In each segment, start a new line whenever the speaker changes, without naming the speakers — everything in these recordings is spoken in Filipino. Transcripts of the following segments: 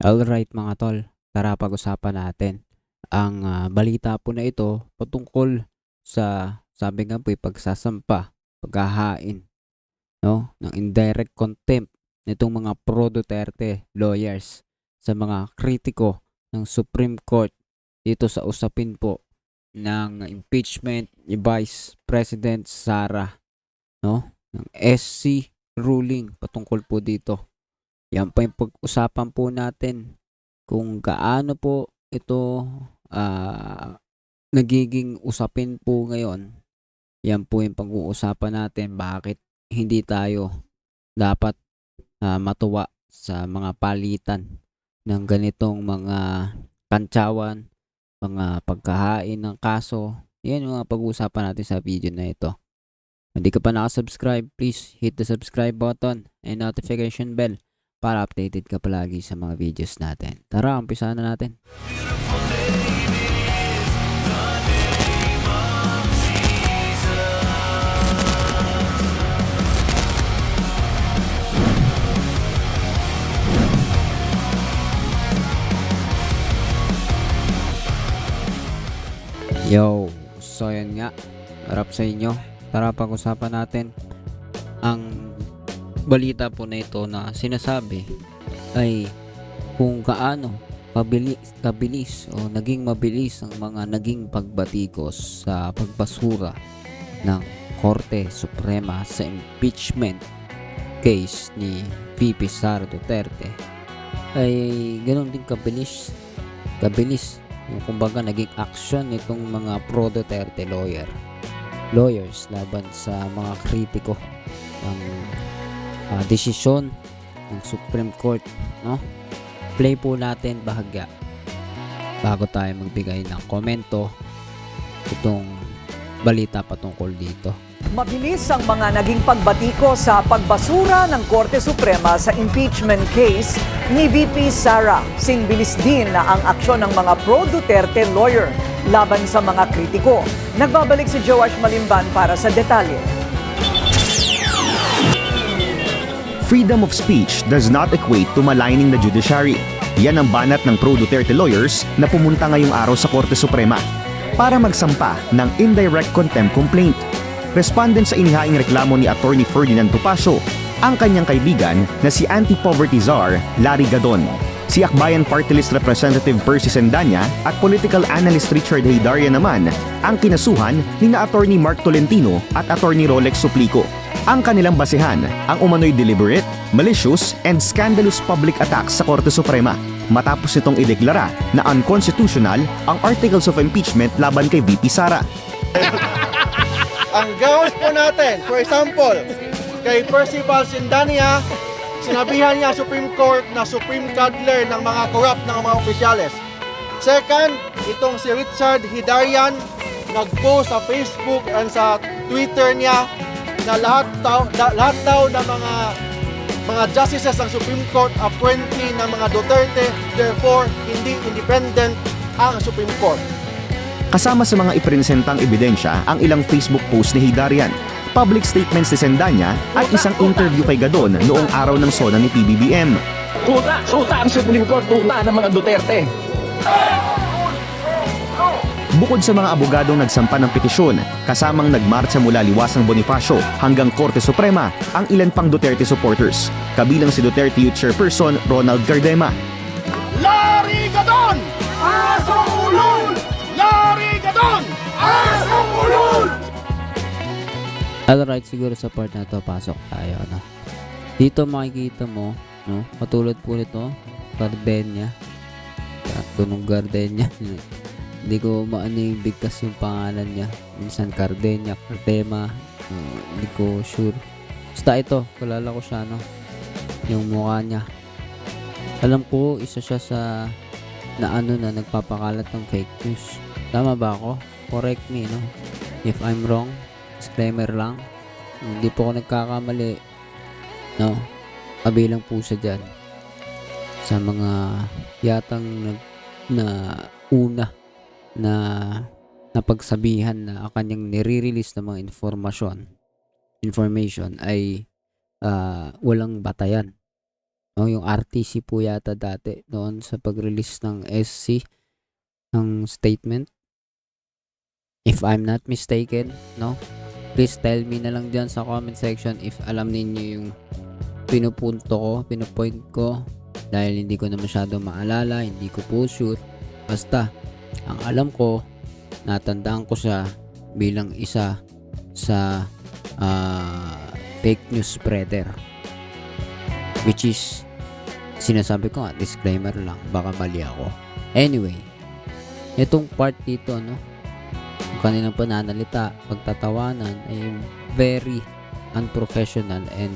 Alright mga tol, tara pag-usapan natin. Ang balita po na ito patungkol sa sabi nga po pagsasampa, paghahain, no, ng indirect contempt nitong mga pro Duterte lawyers sa mga kritiko ng Supreme Court dito sa usapin po ng impeachment ni Vice President Sara, no, ng SC ruling patungkol po dito. Yan pa yung pag-usapan po natin kung gaano po ito, nagiging usapin po ngayon. Yan po yung pag-uusapan natin bakit hindi tayo dapat, matuwa sa mga palitan ng ganitong mga kantsawan, mga pagkahain ng kaso. Yan yung mga pag-uusapan natin sa video na ito. Kung hindi ka pa naka-subscribe, please hit the subscribe button and notification bell para updated ka palagi sa mga videos natin. Tara, umpisahan na natin. Yo, so yan nga. Harap sa inyo. Tara, pag-usapan natin ang balita po na ito na sinasabi ay kung gaano kabilis o naging mabilis ang mga naging pagbatikos sa pagbasura ng Korte Suprema sa impeachment case ni VP Sara Duterte ay ganoon din kabilis yung kumbaga naging action nitong mga pro Duterte lawyers laban sa mga kritiko ng desisyon ng Supreme Court, no? Play po natin bahagya bago tayo magbigay ng komento itong balita patungkol dito.
Mabilis ang mga naging pagbatiko sa pagbasura ng Korte Suprema sa impeachment case ni VP Sara. Sinbilis din na ang aksyon ng mga pro-Duterte lawyer laban sa mga kritiko. Nagbabalik si Joash Malimban para sa detalye.
Freedom of speech does not equate to maligning the judiciary. Yan ang banat ng pro-Duterte lawyers na pumunta ngayong araw sa Korte Suprema para magsampa ng indirect contempt complaint. Respondent sa inihaing reklamo ni Attorney Ferdinand Topacio, ang kanyang kaibigan na si anti-poverty czar Larry Gadon, si Akbayan Party List Representative Percy Sendanya at political analyst Richard Heydarian naman ang kinasuhan ni na Attorney Mark Tolentino at Attorney Rolex Suplico. Ang kanilang basehan ang umano'y deliberate, malicious, and scandalous public attacks sa Korte Suprema matapos nitong ideklara na unconstitutional ang articles of impeachment laban kay VP Sara.
Ang gawas po natin, for example, kay Percival Sindania, sinabihan niya Supreme Court na supreme cuddler ng mga corrupt ng mga opisyales. Second, itong si Richard Hidarian, nag-post sa Facebook and sa Twitter niya na lahat daw ng mga justices ng Supreme Court appointee ng mga Duterte, therefore hindi independent ang Supreme Court.
Kasama sa mga ipresentang ebidensya ang ilang Facebook post ni Hidarian, public statements ni Sendanya at isang interview kay Gadon noong araw ng SONA ni PBBM.
Tuta ang Supreme Court, tuta ng mga Duterte.
Bukod sa mga abogadong nagsampa ng petisyon, kasamang nagmarcha mula Liwasang Bonifacio hanggang Korte Suprema ang ilan pang Duterte supporters, kabilang si Duterte Youth Chairperson Ronald Gardema.
Larry Gadon! Asong ulol! Larry Gadon! Asong ulol!
Alright, siguro sa part na to pasok tayo, no? Dito makikita mo, no? Katulad po nito, Gardenia. Tunong Gardenia. Hindi ko maano yung bigkas yung pangalan niya. Minsan Gardenia, Cardema. Hindi ko sure. Basta ito, kilala ko siya, no? Yung mukha niya. Alam ko, isa siya sa na nagpapakalat ng fake news. Tama ba ako? Correct me, no? If I'm wrong, disclaimer lang. Hindi po ako nagkakamali, no? Kabilang po siya dyan sa mga yatang na una na napagsabihan na ang kanyang nire-release ng mga information ay walang batayan. no, yung RTC po yata dati doon sa pag-release ng SC ng statement, if I'm not mistaken, no. Please tell me na lang dyan sa comment section if alam ninyo yung pinupoint ko, dahil hindi ko na masyado maalala, hindi ko po sure. Basta ang alam ko, natandaan ko siya bilang isa sa fake news spreader, which is sinasabi ko nga, disclaimer lang, baka mali ako. Anyway, itong part dito, no, ang kanilang pananalita, pagtatawanan ay very unprofessional, and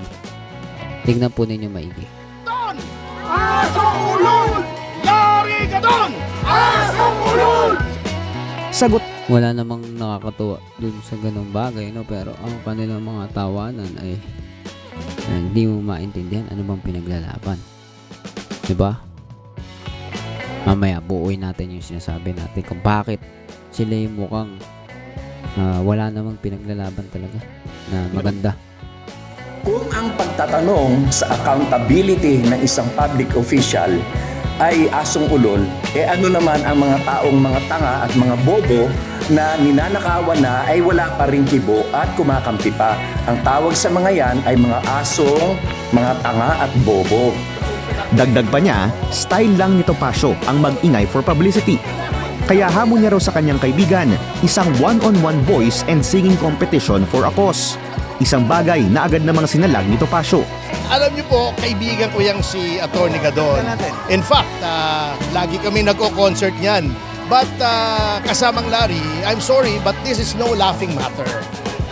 tingnan po ninyo maigi.
Sagot
Wala namang nakakatuwa dun sa ganong bagay, no, pero ang kanilang mga tawanan ay hindi mo maintindihan ano bang pinaglalaban, diba? Mamaya buuin natin yung sinasabi natin kung bakit sila yung mukhang wala namang pinaglalaban talaga na maganda.
Kung ang pagtatanong sa accountability ng isang public official ay asong ulol, ano naman ang mga taong mga tanga at mga bobo na ninanakawan na ay wala pa ring kibo at kumakampi pa. Ang tawag sa mga yan ay mga asong, mga tanga at bobo.
Dagdag pa niya, style lang ni Topacio ang mag-ingay for publicity. Kaya hamon niya raw sa kanyang kaibigan, isang one-on-one voice and singing competition for a cause. Isang bagay na agad namang sinalag ni Topacio.
Alam niyo po, kaibigan ko yang si Atty. Gadon. In fact, lagi kami nagko-concert niyan. But kasamang Larry, I'm sorry, but this is no laughing matter.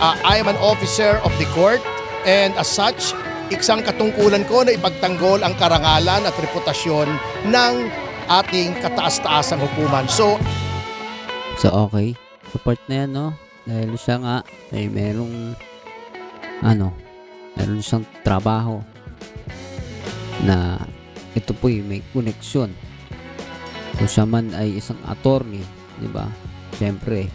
I am an officer of the court, and as such, isang katungkulan ko na ipagtanggol ang karangalan at reputasyon ng ating kataas-taasang hukuman. So
okay, support na yan, no, dahil siya nga ay meron siyang trabaho na ito po may koneksyon. Kung siya man ay isang attorney, di ba? Siyempre,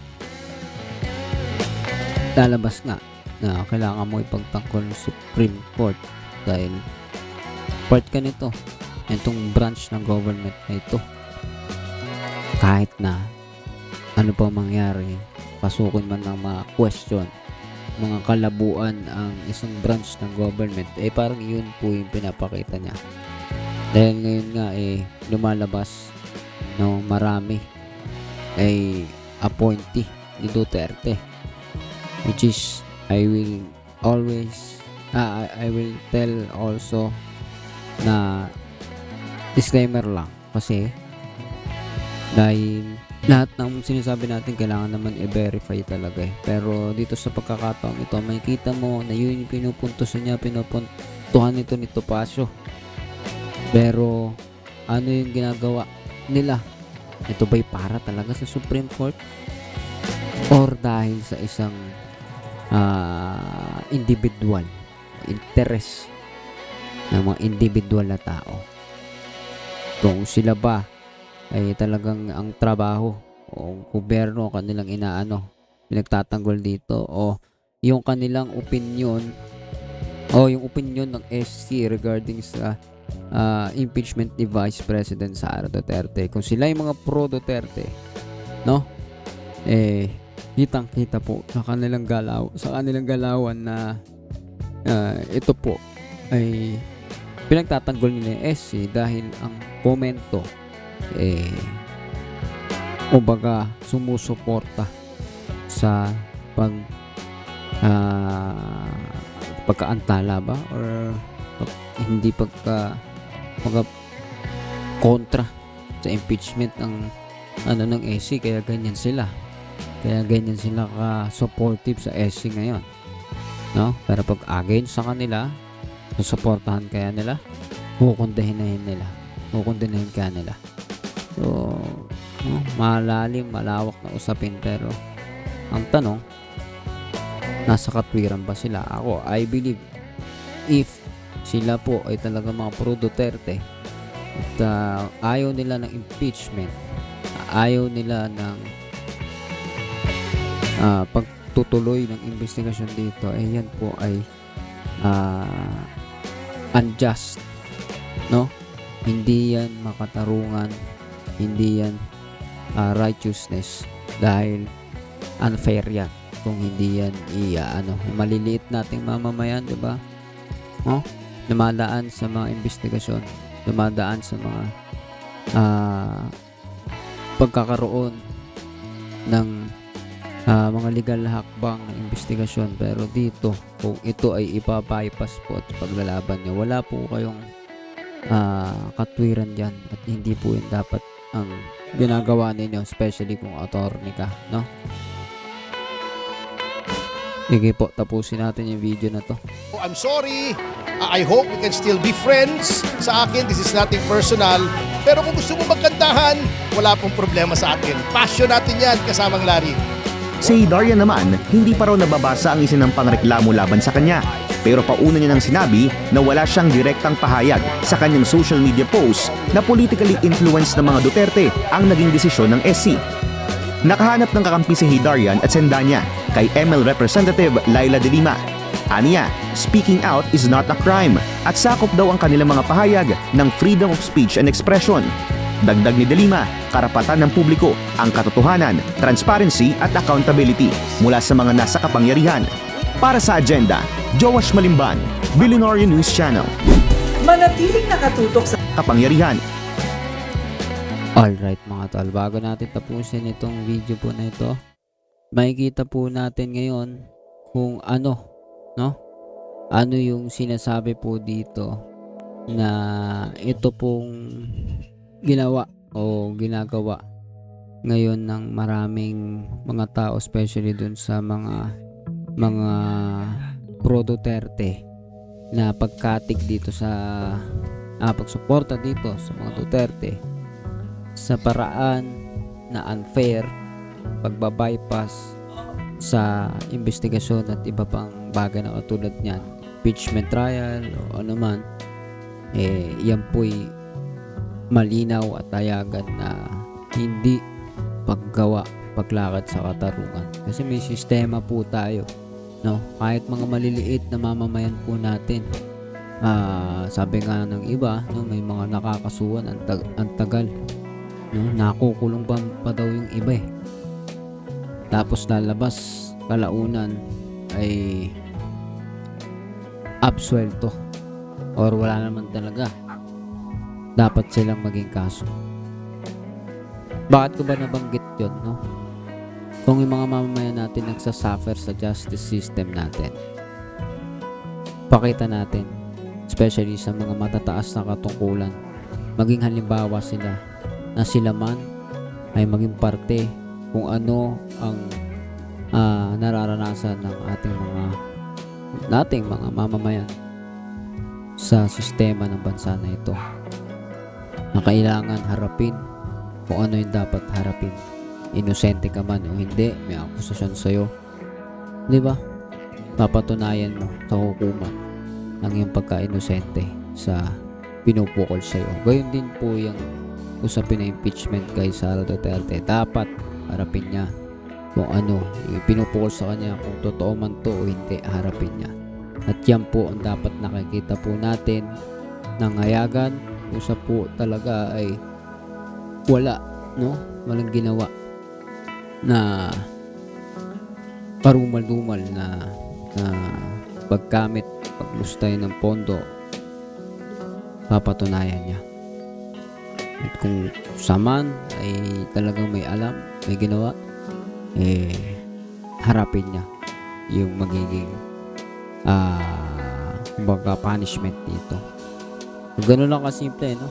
lalabas nga na kailangan mo ipagtanggol ng Supreme Court dahil part ka nito, itong branch ng government na ito. Kahit na ano pa mangyari, pasukin man ng mga question, mga kalabuan ang isang branch ng government, parang yun po yung pinapakita niya. Dahil ngayon nga lumalabas, no, marami ay appointee ni Duterte, which is I will tell also na disclaimer lang, kasi dahil lahat ng sinasabi natin kailangan naman i-verify talaga pero dito sa pagkakataon ito, makikita mo na yun yung pinupuntuhan nito ni Topacio. Pero ano yung ginagawa nila? Ito ba'y para talaga sa Supreme Court or dahil sa isang individual interest ng mga individual na tao? Kung sila ba ay talagang ang trabaho o gobyerno kanilang pinagtatanggol dito, o yung kanilang opinion o yung opinion ng SC regarding sa impeachment ni Vice President Sara Duterte. Kung sila yung mga pro Duterte, no, kitang-kita po sa kanilang galawan na ito po ay pinagtatanggol nila yung SC dahil ang komento kumbaga sumusuporta sa pagkaantala ba or hindi kontra sa impeachment ng ng SC, kaya ganyan sila ka supportive sa SC ngayon, no? Pero pag against sa kanila, susuportahan kaya nila, kukundinahin kaya nila. So, malalim, malawak na usapin, pero ang tanong, nasa katwiran ba sila? Ako, I believe if sila po ay talaga mga pro Duterte at ayaw nila ng impeachment, ayaw nila ng pagtutuloy ng investigasyon dito, yan po ay unjust no? Hindi yan makatarungan, hindi yan righteousness, dahil unfair yan kung hindi yan maliliit nating mamamayan, di ba? No? Dumadaan sa mga investigasyon, dumadaan sa mga pagkakaroon ng mga legal na hakbang ng investigasyon, pero dito kung ito ay ipabypass po at paglalaban nyo, wala po kayong katwiran dyan, at hindi po yun dapat ang ginagawa ninyo, especially kung attorney ka, no? Sige po, tapusin natin yung video na to.
I'm sorry. I hope we can still be friends. Sa akin, this is nothing personal. Pero kung gusto mo magkantahan, wala pong problema sa akin. Passion natin yan, kasamang Larry.
Si Darian naman, hindi pa raw nababasa ang isinampang reklamo laban sa kanya. Pero pauna niya nang sinabi na wala siyang direktang pahayag sa kanyang social media post na politically influenced ng mga Duterte ang naging desisyon ng SC. Nakahanap ng kakampi si Hidarian at Sendanya kay ML Representative Laila de Lima. Aniya, speaking out is not a crime at sakop daw ang kanilang mga pahayag ng freedom of speech and expression. Dagdag ni de Lima, karapatan ng publiko ang katotohanan, transparency at accountability mula sa mga nasa kapangyarihan. Para sa Agenda, Joash Malimban, Billionaire News Channel.
Manatiling nakatutok sa
Kapangyarihan.
Alright mga tol, bago natin tapusin itong video po na ito, makikita po natin ngayon kung ano yung sinasabi po dito na ito pong ginawa o ginagawa ngayon ng maraming mga tao, especially dun sa mga pro Duterte na pagkatik dito sa pagsuporta dito sa mga Duterte sa paraan na unfair, pagbabypass sa investigasyon at iba pang bagay na katulad niyan, impeachment trial o ano man, yan po'y malinaw at tayagan na hindi paggawa, paglakad sa katarungan. Kasi may sistema po tayo, no? Kahit mga maliliit na mamamayan po natin, sabi nga ng iba, no, may mga nakakasuhan ang tagal, no? Nakukulong pa daw yung iba tapos lalabas kalaunan ay absuelto or wala naman talaga, dapat silang maging kaso. Bakit ko ba nabanggit yun, no? Kung yung mga mamamayan natin nagsasuffer sa justice system natin, pakita natin, especially sa mga matataas na katungkulan, maging halimbawa sila na sila man ay maging parte kung ano ang nararanasan ng ating mga mamamayan sa sistema ng bansa na ito, na kailangan harapin kung ano yung dapat harapin. Inosente ka man o hindi, may akusasyon sa'yo, di ba? Papatunayan mo sa hukuman ang iyong pagka-inosente sa pinupukol sa'yo. Gayon din po yung usapin na impeachment kay Sara Duterte. Dapat harapin niya kung ano yung pinupukol sa kanya, kung totoo man to o hindi, harapin niya. At yan po ang dapat nakikita po natin ng hayagan. Usa po talaga ay wala, no? Walang ginawa na parumal-dumal na paggamit, paglustay ng pondo. Papatunayan niya. At kung saman ay talagang may alam, may ginawa, harapin niya yung magiging punishment dito. Ganun lang kasimple, no?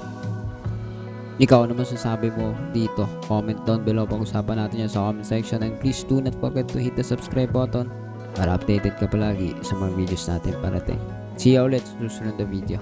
Ikaw naman sasabi mo dito? Comment down below, pag-usapan natin yan sa comment section, and please do not forget to hit the subscribe button para updated ka palagi sa mga videos natin parating. See you ulit sa susunod na video.